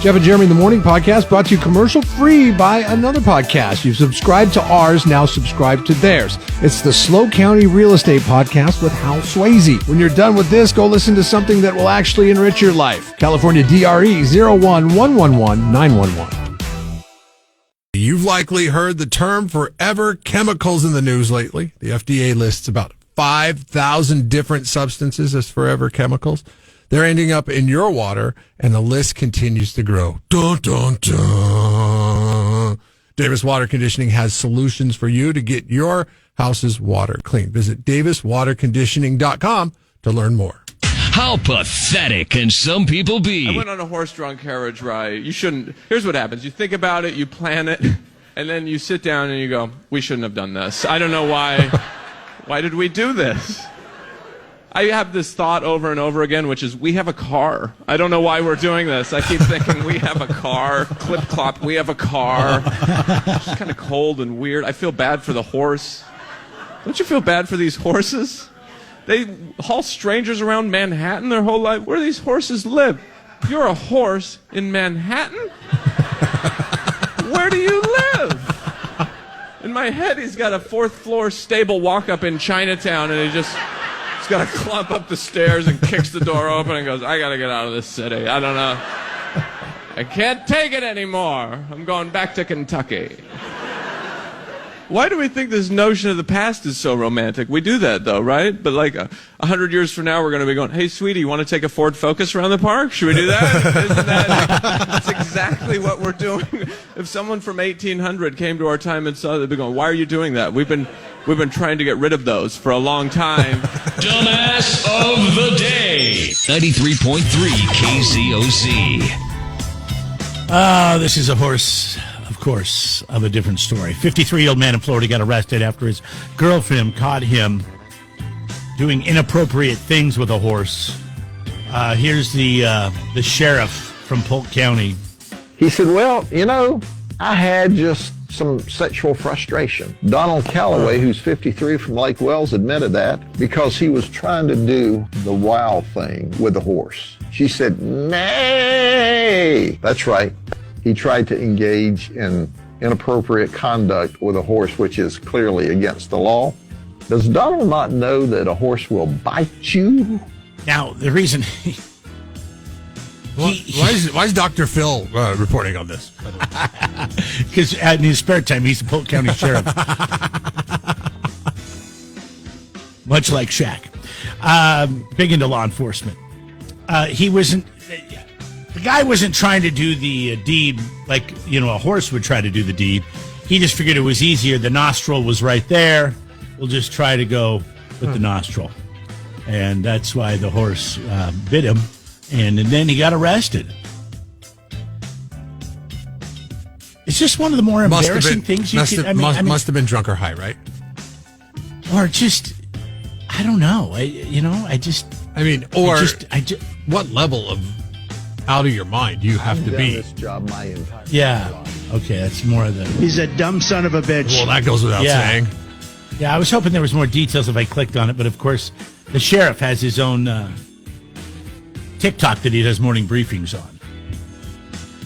Jeff and Jeremy in the Morning podcast brought to you commercial-free by another podcast. You've subscribed to ours, now subscribe to theirs. It's the Slow County Real Estate Podcast with Hal Swayze. When you're done with this, go listen to something that will actually enrich your life. California DRE 011111911. You've likely heard the term forever chemicals in the news lately. The FDA lists about 5,000 different substances as forever chemicals. They're ending up in your water, and the list continues to grow. Dun, dun, dun. Davis Water Conditioning has solutions for you to get your house's water clean. Visit daviswaterconditioning.com to learn more. How pathetic can some people be? I went on a horse-drawn carriage ride. You shouldn't. Here's what happens. You think about it, you plan it, and then you sit down and you go, we shouldn't have done this. I don't know why. Why did we do this? I have this thought over and over again, which is, we have a car. I don't know why we're doing this. I keep thinking, we have a car. Clip clop, we have a car. It's just kind of cold and weird. I feel bad for the horse. Don't you feel bad for these horses? They haul strangers around Manhattan their whole life. Where do these horses live? You're a horse in Manhattan? Where do you live? In my head, he's got a fourth-floor stable walk-up in Chinatown, and he's got to clump up the stairs and kicks the door open and goes, I got to get out of this city. I don't know. I can't take it anymore. I'm going back to Kentucky. Why do we think this notion of the past is so romantic? We do that, though, right? But like 100 years from now, we're going to be going, hey, sweetie, you want to take a Ford Focus around the park? Should we do that? Isn't that's exactly what we're doing. If someone from 1800 came to our time and saw that, they'd be going, why are you doing that? We've been trying to get rid of those for a long time. Dumbass of the day. 93.3 KZOZ. This is a horse, of course, of a different story. 53-year-old man in Florida got arrested after his girlfriend caught him doing inappropriate things with a horse. Here's the sheriff from Polk County. He said, well, I had just some sexual frustration. Donald Calloway, who's 53 from Lake Wells, admitted that because he was trying to do the wow thing with the horse. She said, nay. That's right. He tried to engage in inappropriate conduct with a horse, which is clearly against the law. Does Donald not know that a horse will bite you? Now, the reason... Why is Dr. Phil reporting on this? Because in his spare time, he's the Polk County Sheriff. Much like Shaq. Big into law enforcement. The guy wasn't trying to do the deed like, a horse would try to do the deed. He just figured it was easier. The nostril was right there. We'll just try to go with the nostril. And that's why the horse bit him. And then he got arrested. It's just one of the more embarrassing things you can... Must have been drunk or high, right? Or just... I don't know. What level of out of your mind do you have to be? This job my entire life. Okay, that's more of the... He's a dumb son of a bitch. Well, that goes without saying. Yeah, I was hoping there was more details if I clicked on it, but of course, the sheriff has his own TikTok that he does morning briefings on.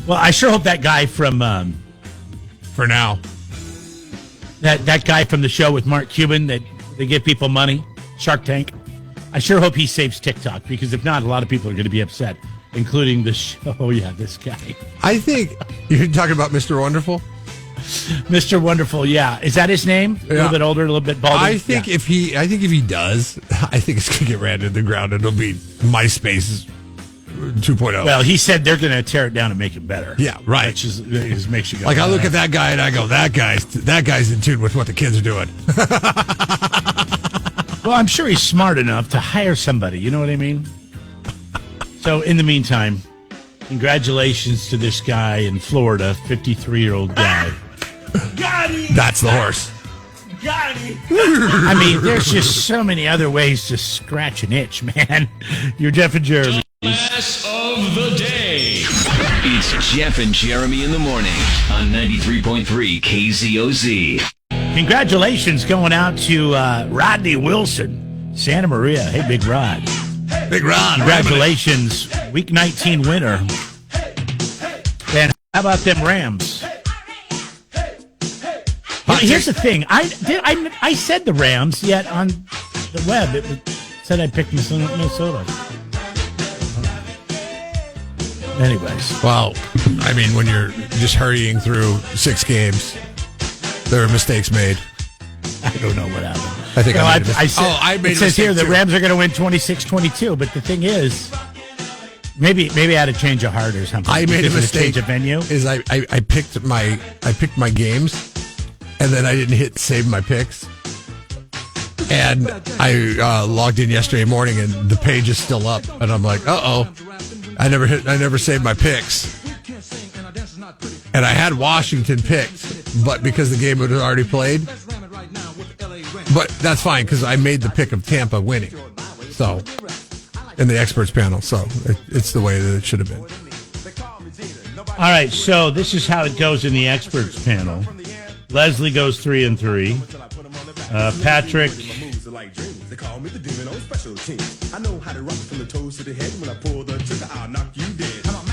Well, I sure hope that guy from... For now. That guy from the show with Mark Cuban that they give people money, Shark Tank. I sure hope he saves TikTok, because if not, a lot of people are going to be upset, including the show. Oh, yeah, this guy. I think you're talking about Mr. Wonderful? Mr. Wonderful, yeah. Is that his name? A little bit older, a little bit balding? I think if he does, I think it's going to get ran into the ground. It'll be MySpace 2.0. Well, he said they're going to tear it down and make it better. Yeah, right. Which is makes you go. Like, I look at that guy and I go, that guy's in tune with what the kids are doing. Well, I'm sure he's smart enough to hire somebody. You know what I mean? So, in the meantime, congratulations to this guy in Florida, 53-year-old guy. Got him! That's the horse. Got him! I mean, there's just so many other ways to scratch an itch, man. You're Jeff and Jeremy. Dumbass of the day. It's Jeff and Jeremy in the morning on 93.3 KZOZ. Congratulations going out to Rodney Wilson, Santa Maria. Hey, Big Rod. Big Rod. Congratulations, Week 19 winner. How about them Rams? Here's the thing. I said the Rams, yet on the web it said I picked Minnesota. Anyways. Well, I mean, when you're just hurrying through 6 games, there are mistakes made. I don't know what happened. I think I made a mistake. I made it says here the Rams are going to win 26-22, but the thing is, maybe I had a change of heart or something. I made a mistake. Change of venue. Is I picked my games, and then I didn't hit save my picks. And I logged in yesterday morning, and the page is still up, and I'm like, I never saved my picks. And I had Washington picked, but because the game had already played. But that's fine because I made the pick of Tampa winning. So in the experts panel, so it's the way that it should have been. All right, so this is how it goes in the experts panel. Leslie goes 3-3. Patrick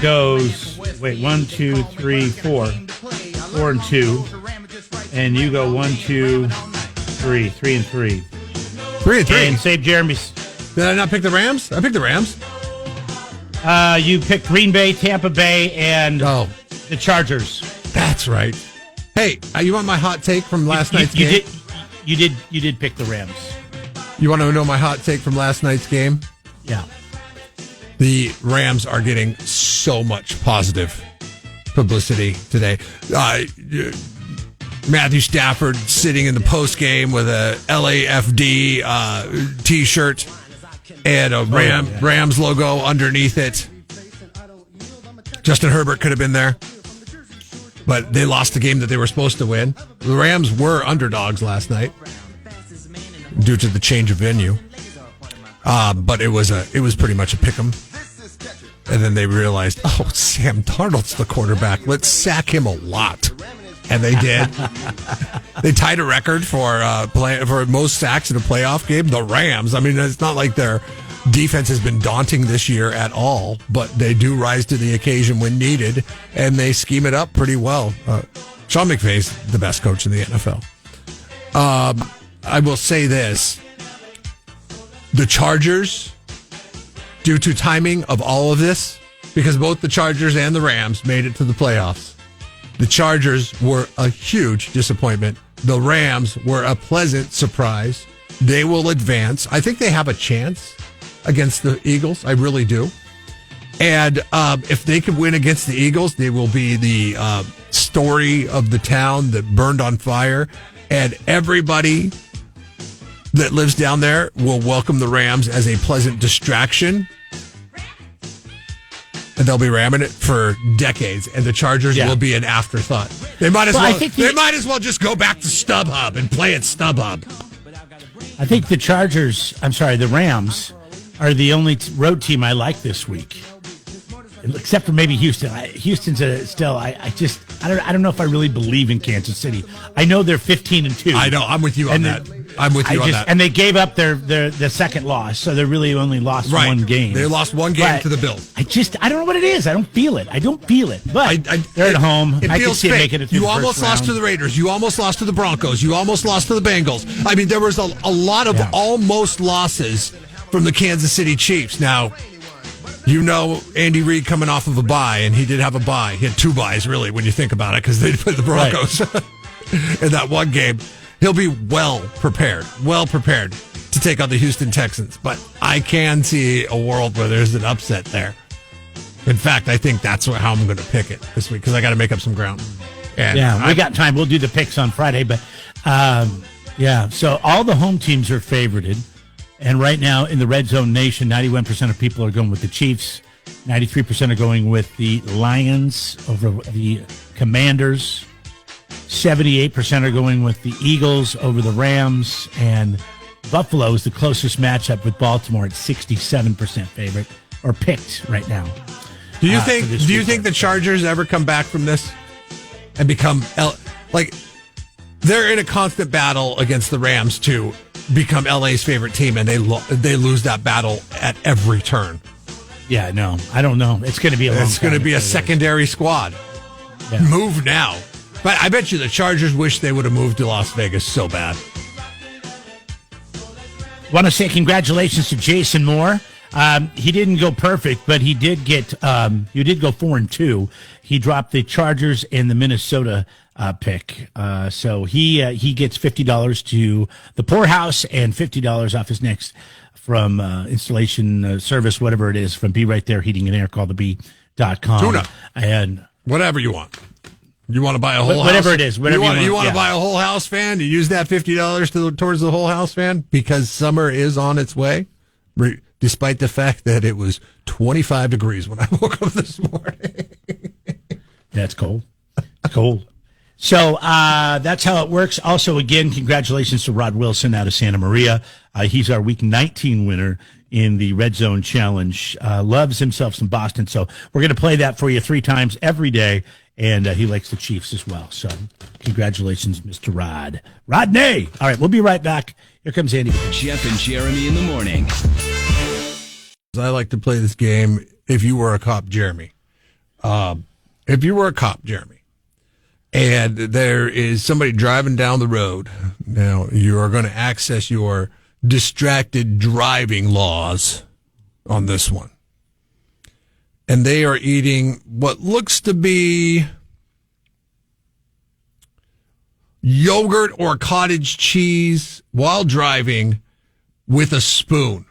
goes 1, 2, 3, 4, 4-2, and you go 1, 2, 3, 3-3. 3-3. And save Jeremy's. Did I not pick the Rams? I picked the Rams. You picked Green Bay, Tampa Bay, and the Chargers. That's right. Hey, you want my hot take from last night's game? You did pick the Rams. You want to know my hot take from last night's game? Yeah. The Rams are getting so much positive publicity today. Matthew Stafford sitting in the post game with a LAFD T-shirt and a Rams logo underneath it. Justin Herbert could have been there, but they lost the game that they were supposed to win. The Rams were underdogs last night due to the change of venue, but it was pretty much a pick 'em. And then they realized, Sam Darnold's the quarterback. Let's sack him a lot. And they did. They tied a record for most sacks in a playoff game. The Rams. I mean, it's not like their defense has been daunting this year at all, but they do rise to the occasion when needed, and they scheme it up pretty well. Sean McVay's the best coach in the NFL. I will say this. The Chargers, due to timing of all of this, because both the Chargers and the Rams made it to the playoffs, the Chargers were a huge disappointment. The Rams were a pleasant surprise. They will advance. I think they have a chance against the Eagles. I really do. And if they could win against the Eagles, they will be the story of the town that burned on fire. And everybody that lives down there will welcome the Rams as a pleasant distraction. And they'll be ramming it for decades, and the Chargers will be an afterthought. They might as well. They might as well just go back to StubHub and play at StubHub. I think the Rams are the only road team I like this week, except for maybe Houston. Houston's still. I don't know if I really believe in Kansas City. I know they're 15-2. I know. I'm with you on that. I'm with you on that. And they gave up their second loss, so they really only lost one game. They lost one game to the Bills. I don't know what it is. I don't feel it. But they're at home. I can see it making it through You almost lost to the Raiders. You almost lost to the Broncos. You almost lost to the Bengals. I mean, there was a lot of almost losses from the Kansas City Chiefs. Now, you know Andy Reid coming off of a bye, and he did have a bye. He had 2 byes, really, when you think about it, because they played the Broncos in that one game. He'll be well prepared to take on the Houston Texans. But I can see a world where there's an upset there. In fact, I think that's how I'm going to pick it this week, because I got to make up some ground. And we got time. We'll do the picks on Friday. But, so all the home teams are favorited. And right now in the Red Zone Nation, 91% of people are going with the Chiefs. 93% are going with the Lions over the Commanders. 78% are going with the Eagles over the Rams. And Buffalo is the closest matchup with Baltimore at 67% favorite, or picked right now. Do you think the Chargers ever come back from this and become they're in a constant battle against the Rams to become LA's favorite team, and they lose that battle at every turn. Yeah, no, I don't know. It's going to be a secondary squad. Move now. But I bet you the Chargers wish they would have moved to Las Vegas so bad. Want to say congratulations to Jason Moore. He didn't go perfect, but he did get. You did go 4-2. He dropped the Chargers and the Minnesota pick. So he gets $50 to the poorhouse and $50 off his next from installation service, whatever it is, from Be Right There Heating and Air. Call the B.com. Tuna. And whatever you want. You want to buy a whole house? Whatever it is. Whatever you want to buy a whole house fan? You use that $50 towards the whole house fan because summer is on its way, despite the fact that it was 25 degrees when I woke up this morning. That's cold. Cold. So that's how it works. Also, again, congratulations to Rod Wilson out of Santa Maria. He's our Week 19 winner in the Red Zone Challenge. Loves himself some Boston. So we're going to play that for you 3 times every day. And he likes the Chiefs as well. So congratulations, Mr. Rod. Rodney! All right, we'll be right back. Here comes Andy. Jeff and Jeremy in the morning. I like to play this game, If You Were a Cop, Jeremy. If you were a cop, Jeremy, and there is somebody driving down the road, now you are going to access your distracted driving laws on this one. And they are eating what looks to be yogurt or cottage cheese while driving with a spoon.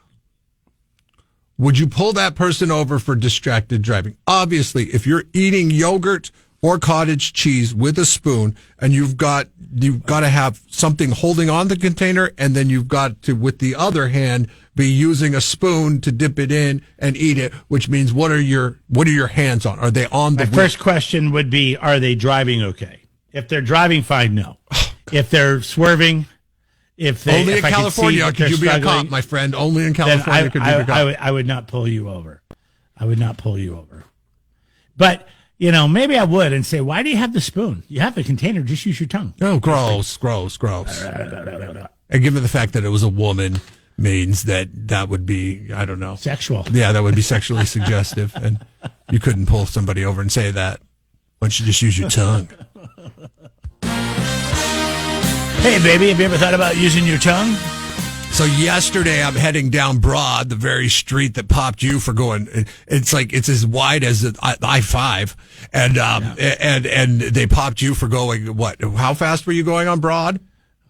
Would you pull that person over for distracted driving? Obviously, if you're eating yogurt or cottage cheese with a spoon and you've got to have something holding on the container, and then you've got to, with the other hand, be using a spoon to dip it in and eat it, which means what are your hands on? Are they on the My first question would be, are they driving okay? If they're driving fine, no. If they're swerving, only in California could you be a cop, my friend. Only in California could you be a cop. I would not pull you over. I would not pull you over. But, maybe I would and say, why do you have the spoon? You have the container. Just use your tongue. Oh, gross. And given the fact that it was a woman means that would be, I don't know. Sexual. Yeah, that would be sexually suggestive. And you couldn't pull somebody over and say that. Why don't you just use your tongue? Hey, baby, have you ever thought about using your tongue? So yesterday I'm heading down Broad, the very street that popped you for going. It's as wide as the I-5, and they popped you for going what? How fast were you going on Broad?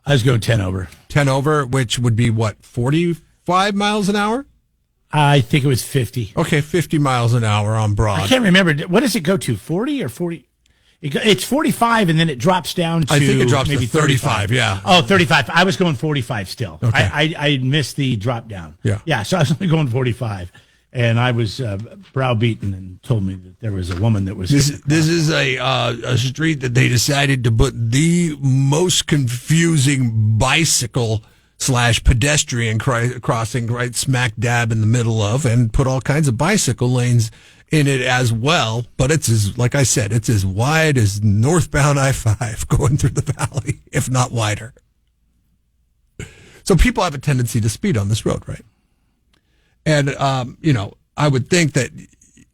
I was going 10 over. 10 over, which would be what? 45 miles an hour? I think it was 50. Okay, 50 miles an hour on Broad. I can't remember. What does it go to? 40 or 40? It's 45, and then it drops down to, I think it drops maybe to 35, yeah. Oh, 35. I was going 45 still. Okay. I missed the drop down. Yeah. Yeah, so I was only going 45. And I was browbeaten and told me that there was a woman that was... This is a street that they decided to put the most confusing bicycle / pedestrian crossing right smack dab in the middle of, and put all kinds of bicycle lanes in it as well. But it's like I said, it's as wide as northbound I-5 going through the valley, if not wider. So people have a tendency to speed on this road, right? And, I would think that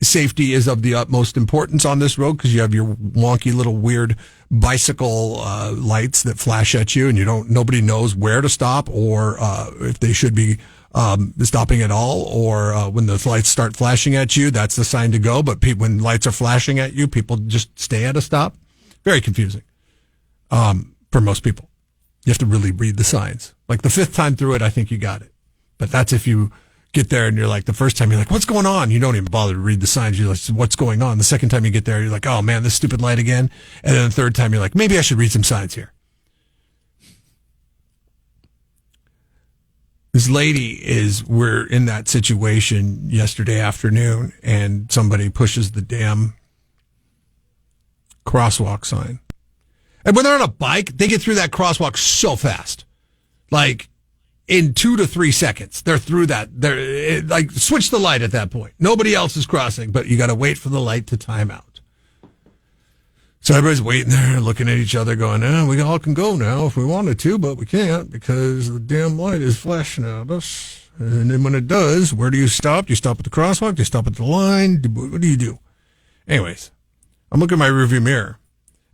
safety is of the utmost importance on this road because you have your wonky little weird bicycle lights that flash at you, and nobody knows where to stop or if they should be stopping at all, or when the lights start flashing at you, that's the sign to go. But when lights are flashing at you, people just stay at a stop. Very confusing for most people. You have to really read the signs. Like the 5th time through it, I think you got it. But that's if you get there and you're like, the first time you're like, what's going on? You don't even bother to read the signs. You're like, what's going on? The second time you get there, you're like, oh man, this stupid light again. And then the third time you're like, maybe I should read some signs here. This lady we're in that situation yesterday afternoon, and somebody pushes the damn crosswalk sign. And when they're on a bike, they get through that crosswalk so fast. Like, in 2 to 3 seconds, they're through that. They're like, switch the light at that point. Nobody else is crossing, but you got to wait for the light to time out. So everybody's waiting there, looking at each other, going, we all can go now if we wanted to, but we can't because the damn light is flashing at us. And then when it does, where do you stop? Do you stop at the crosswalk? Do you stop at the line? What do you do? Anyways, I'm looking at my rearview mirror,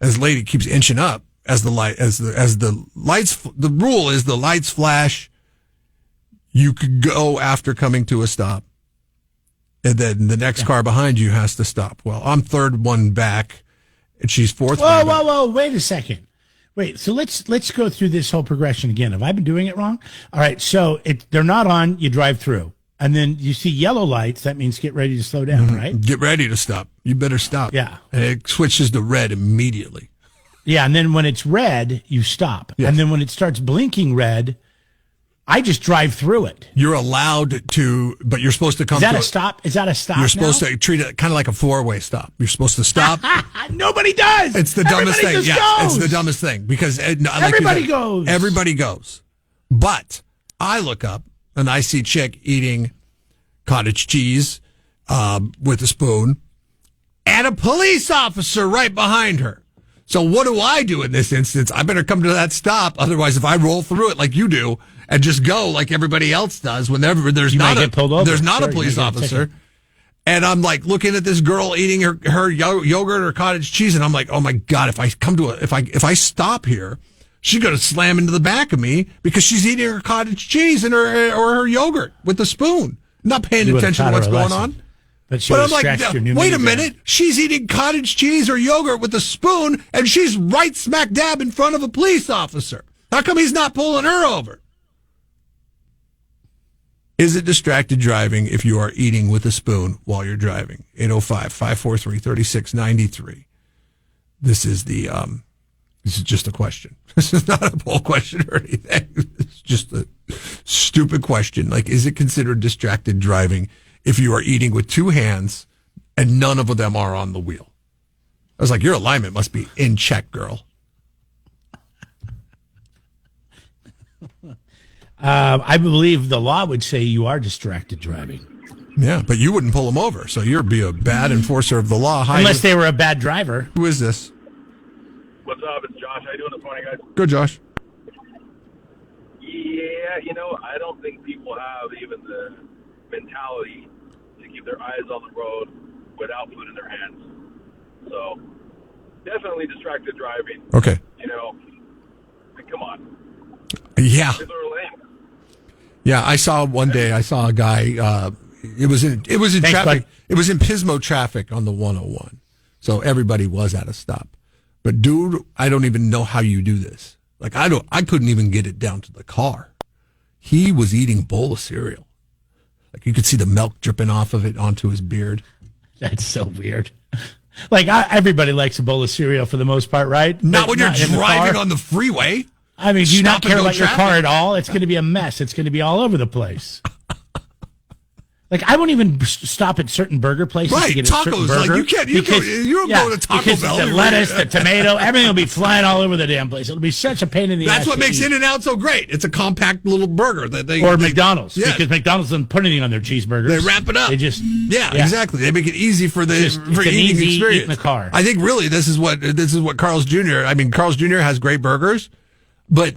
as the lady keeps inching up, as the lights, the rule is the lights flash, you could go after coming to a stop. And then the next car behind you has to stop. Well, I'm third one back, and she's fourth. Whoa! Wait a second. Wait. So let's go through this whole progression again. Have I been doing it wrong? All right. So they're not on. You drive through, and then you see yellow lights. That means get ready to slow down, right? Get ready to stop. You better stop. Yeah. And it switches to red immediately. Yeah, and then when it's red, you stop, Yes. and then when it starts blinking red, I just drive through it. You're allowed to, but you're supposed to come. Is that to a stop? Is that a stop? You're supposed to treat it kind of like a four-way stop. You're supposed to stop. Nobody does. It's the dumbest Everybody thing. just Yeah, goes. it's the dumbest thing because Everybody goes. Everybody goes. But I look up and I see chick eating cottage cheese with a spoon, and a police officer right behind her. So what do I do in this instance? I better come to that stop. Otherwise, if I roll through it like you do and just go like everybody else does, whenever there's not a police officer, and I'm like looking at this girl eating her yogurt or cottage cheese, and I'm like, oh my God, if I stop here, she's gonna slam into the back of me because she's eating her cottage cheese and her yogurt with the spoon, not paying attention to what's going on. But I'm like, wait a minute. She's eating cottage cheese or yogurt with a spoon, and she's right smack dab in front of a police officer. How come he's not pulling her over? Is it distracted driving if you are eating with a spoon while you're driving? 805-543-3693. This is just a question. This is not a poll question or anything. It's just a stupid question. Like, is it considered distracted driving if you are eating with two hands and none of them are on the wheel? I was like, your alignment must be in check, girl. I believe the law would say you are distracted driving. Yeah, but you wouldn't pull them over, so you'd be a bad enforcer of the law. Hi, unless they were a bad driver. Who is this? What's up? It's Josh. How you doing this morning, guys? Good, Josh. Yeah, I don't think people have even the mentality to keep their eyes on the road without food in their hands. So, definitely distracted driving. Okay. Come on. Yeah. Kids are lame. Yeah, I saw a guy, it was in traffic. Bud. It was in Pismo traffic on the 101. So everybody was at a stop. But dude, I don't even know how you do this. Like I couldn't even get it down to the car. He was eating a bowl of cereal. Like you could see the milk dripping off of it onto his beard. That's so weird. Like everybody likes a bowl of cereal for the most part, right? Not when you're in the driving car. on the freeway. I mean, do you not Stop and care go about your traffic. car at all? It's going to be a mess. It's going to be all over the place. Like I won't even stop at certain burger places Right, to get a certain tacos. burger. Like you don't go to Taco because Bell. the lettuce, the tomato, everything will be flying all over the damn place. It'll be such a pain in the ass. That's what to makes eat. In-N-Out so great. It's a compact little burger that they Or McDonald's, yeah. because McDonald's doesn't put anything on their cheeseburgers. They wrap it up. They just yeah, exactly. They make it easy for the It's for an eating easy experience. eat in the car. I think really this is what Carl's Jr. I mean, Carl's Jr. has great burgers, but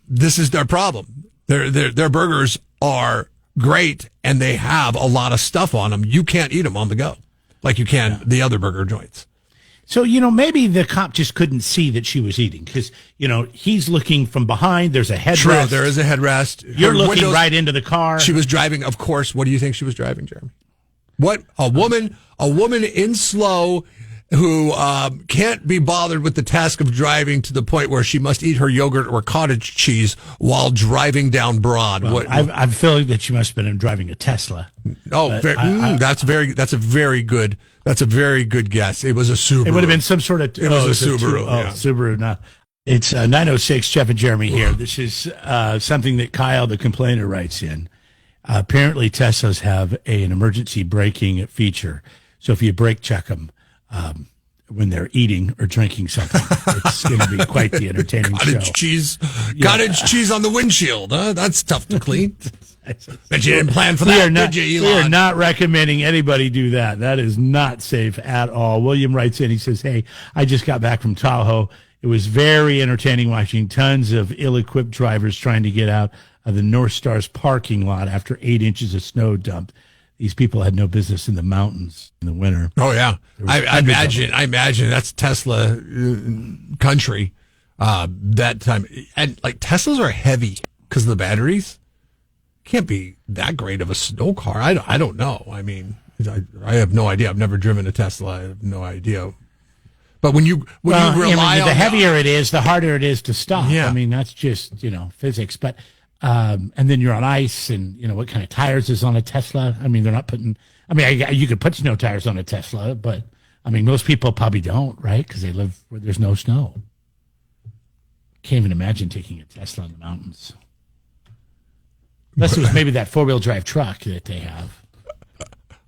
this is their problem. Their burgers are great and they have a lot of stuff on them. You can't eat them on the go like you can the other burger joints. So, maybe the cop just couldn't see that she was eating because, he's looking from behind. There's a headrest. True, there is a headrest. You're Her looking windows- right into the car. She was driving, of course. What do you think she was driving, Jeremy? What a woman in slow who can't be bothered with the task of driving to the point where she must eat her yogurt or cottage cheese while driving down Broad. Well, I'm feeling that she must have been driving a Tesla. Oh, that's a very good guess. It was a Subaru. It would have been some sort of. It was a Subaru. Yeah. Subaru. No. It's 9:06. Jeff and Jeremy here. This is something that Kyle, the complainer, writes in. Apparently, Teslas have an emergency braking feature. So if you brake check them when they're eating or drinking something, it's going to be quite the entertaining Cottage show. cheese on the windshield. Huh? That's tough to clean. Bet you didn't plan for We that, are not, did you, we are Elon? not recommending anybody do that. That is not safe at all. William writes in, he says, hey, I just got back from Tahoe. It was very entertaining watching tons of ill-equipped drivers trying to get out of the North Star's parking lot after 8 inches of snow dumped. these people had no business in the mountains in the winter. Oh yeah, I imagine that's Tesla country that time. And like Teslas are heavy because of the batteries. Can't be that great of a snow car. I don't know. I mean, I have no idea. I've never driven a Tesla. I have no idea. But when you rely on the heavier it is, the harder it is to stop. Yeah. I mean, that's just, physics. But and then you're on ice, and what kind of tires is on a Tesla? I mean, they're not putting. I mean, you could put snow tires on a Tesla, but I mean, most people probably don't, right? Because they live where there's no snow. Can't even imagine taking a Tesla in the mountains. Unless it was maybe that 4-wheel drive truck that they have.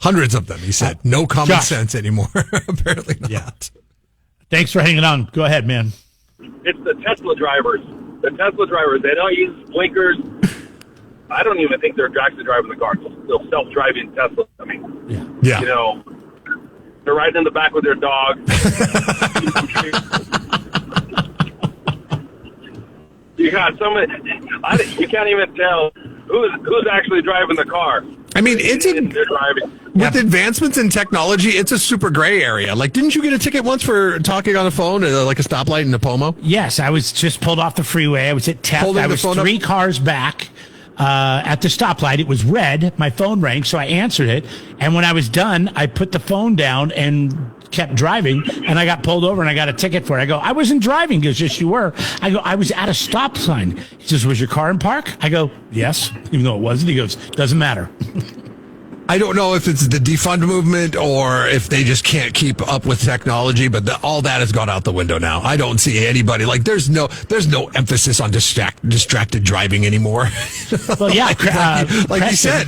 Hundreds of them, he said. No common sense anymore. Apparently not. Yeah. Thanks for hanging on. Go ahead, man. It's the Tesla drivers. The Tesla drivers, they don't use blinkers. I don't even think they're actually driving the car. They're self-driving Tesla. I mean, yeah. They're riding in the back with their dog. You got someone. You can't even tell who's actually driving the car. I mean, they're driving. With advancements in technology, it's a super gray area. Like, didn't you get a ticket once for talking on the phone at like a stoplight in Napomo? Yes, I was just pulled off the freeway. I was at Tef. I was 3 cars back at the stoplight. It was red. My phone rang, so I answered it. And when I was done, I put the phone down and kept driving, and I got pulled over and I got a ticket for it. I go, I wasn't driving. He goes, yes, you were. I go, I was at a stop sign. He says, was your car in park? I go, yes, even though it wasn't. He goes, doesn't matter. I don't know if it's the defund movement or if they just can't keep up with technology, but all that has gone out the window now. I don't see anybody there's no emphasis on distracted driving anymore. Well, yeah, like you said,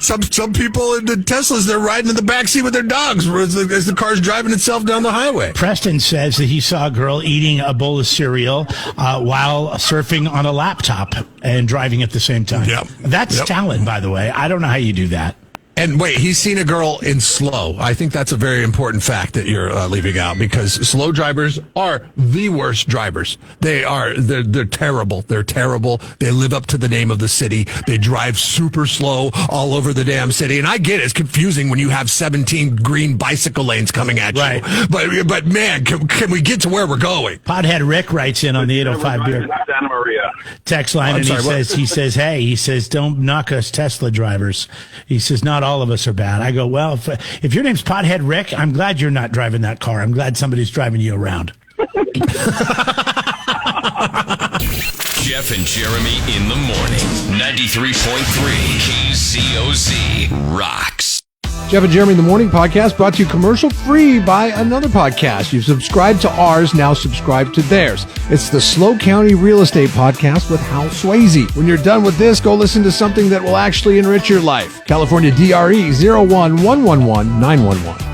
some people in the Teslas, they're riding in the backseat with their dogs as the car's driving itself down the highway. Preston says that he saw a girl eating a bowl of cereal while surfing on a laptop and driving at the same time. Yep. That's talent, by the way. I don't know how you do that. And wait, he's seen a girl in slow. I think that's a very important fact that you're leaving out, because slow drivers are the worst drivers. They're terrible. They're terrible. They live up to the name of the city. They drive super slow all over the damn city. And I get it. It's confusing when you have 17 green bicycle lanes coming at you. Right. But man, can we get to where we're going? Podhead Rick writes in on the 805 beer Santa Maria text line, and he says, don't knock us Tesla drivers. He says, not all of us are bad. I go, well, if your name's Pothead Rick, I'm glad you're not driving that car. I'm glad somebody's driving you around. Jeff and Jeremy in the morning. 93.3 KZOZ rocks. Jeff and Jeremy in the Morning podcast brought to you commercial free by another podcast. You've subscribed to ours, now subscribe to theirs. It's the Slow County Real Estate Podcast with Hal Swayze. When you're done with this, go listen to something that will actually enrich your life. California DRE 01111 911.